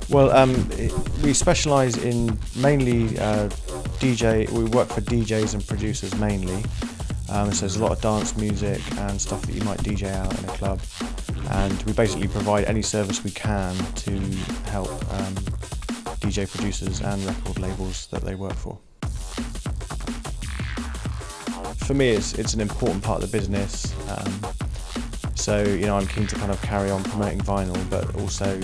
Well, we specialise in mainly DJ. We work for DJs and producers mainly. So there's a lot of dance music and stuff that you might DJ out in a club, and we basically provide any service we can to help DJ producers and record labels that they work for. For me, it's an important part of the business. So I'm keen to kind of carry on promoting vinyl, but also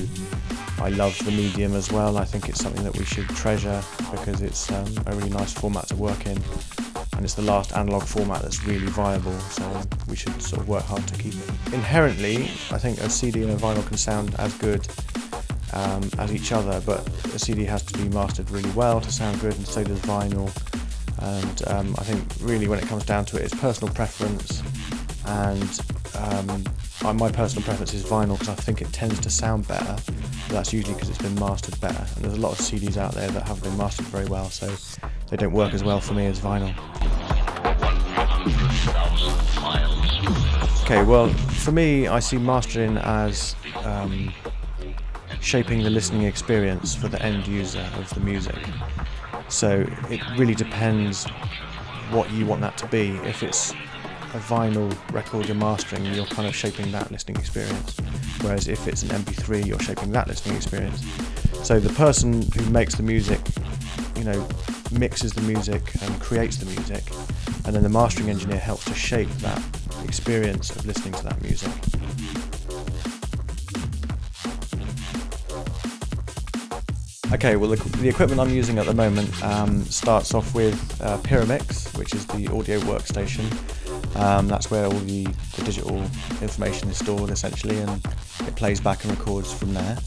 I love the medium as well. I think it's something that we should treasure because it's a really nice format to work in, and it's the last analogue format that's really viable, so we should sort of work hard to keep it. Inherently, I think a CD and a vinyl can sound as good as each other, but a CD has to be mastered really well to sound good, and so does vinyl. And I think really when it comes down to it, it's personal preference, and my personal preference is vinyl because I think it tends to sound better, but that's usually because it's been mastered better, and there's a lot of CDs out there that haven't been mastered very well, so they don't work as well for me as vinyl. Okay, well, for me, I see mastering as shaping the listening experience for the end user of the music. So it really depends what you want that to be. If it's a vinyl record you're mastering, you're kind of shaping that listening experience. Whereas if it's an MP3, you're shaping that listening experience. So the person who makes the music, mixes the music and creates the music, and then the mastering engineer helps to shape that experience of listening to that music. Okay, well the equipment I'm using at the moment starts off with Pyramix, which is the audio workstation. That's where all the digital information is stored essentially, and it plays back and records from there.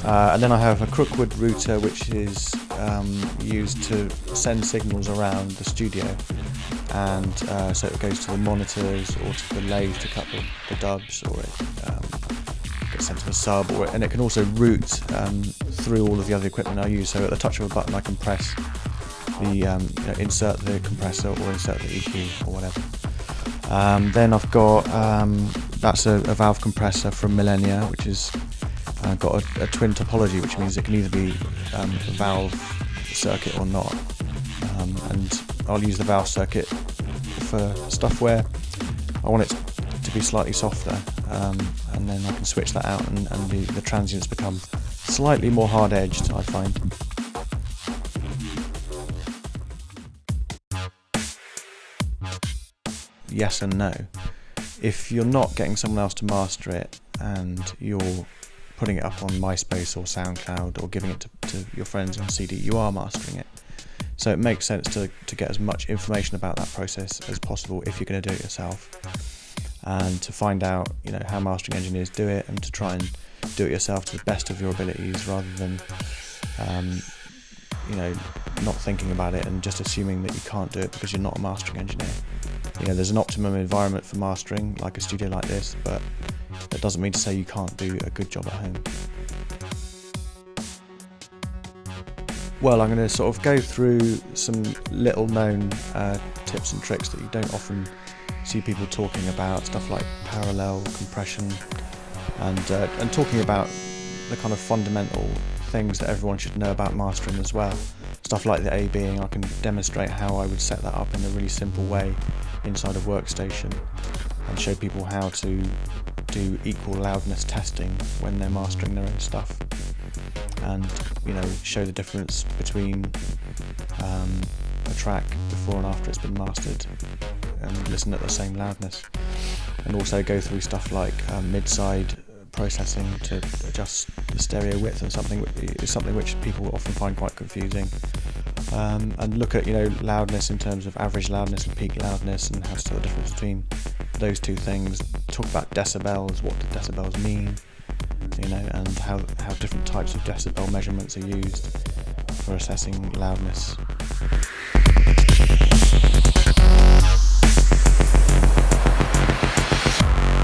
And then I have a Crookwood router, which is used to send signals around the studio, and so it goes to the monitors or to the lathe to cut the dubs, or it gets sent to the sub, and it can also route through all of the other equipment I use. So at the touch of a button I can press the insert the compressor or insert the EQ or whatever. Then I've got that's a valve compressor from Millennia, which is got a twin topology, which means it can either be a valve circuit or not, and I'll use the valve circuit for stuff where I want it to be slightly softer, and then I can switch that out, and the transients become slightly more hard-edged, I find. Yes and no. If you're not getting someone else to master it and you're putting it up on MySpace or SoundCloud or giving it to your friends on CD, you are mastering it. So it makes sense to get as much information about that process as possible if you're going to do it yourself, and to find out how mastering engineers do it, and to try and do it yourself to the best of your abilities, rather than not thinking about it and just assuming that you can't do it because you're not a mastering engineer. There's an optimum environment for mastering, like a studio like this, but that doesn't mean to say you can't do a good job at home. Well, I'm going to sort of go through some little known tips and tricks that you don't often see people talking about, stuff like parallel compression, and talking about the kind of fundamental things that everyone should know about mastering as well. Stuff like the A-Being, I can demonstrate how I would set that up in a really simple way inside a workstation, and show people how to do equal loudness testing when they're mastering their own stuff, and show the difference between a track before and after it's been mastered, and listen at the same loudness, and also go through stuff like mid-side processing to adjust the stereo width, and something which people often find quite confusing, and look at loudness in terms of average loudness and peak loudness, and how to tell the difference between those two things. Talk about decibels, what do decibels mean, and how different types of decibel measurements are used for assessing loudness.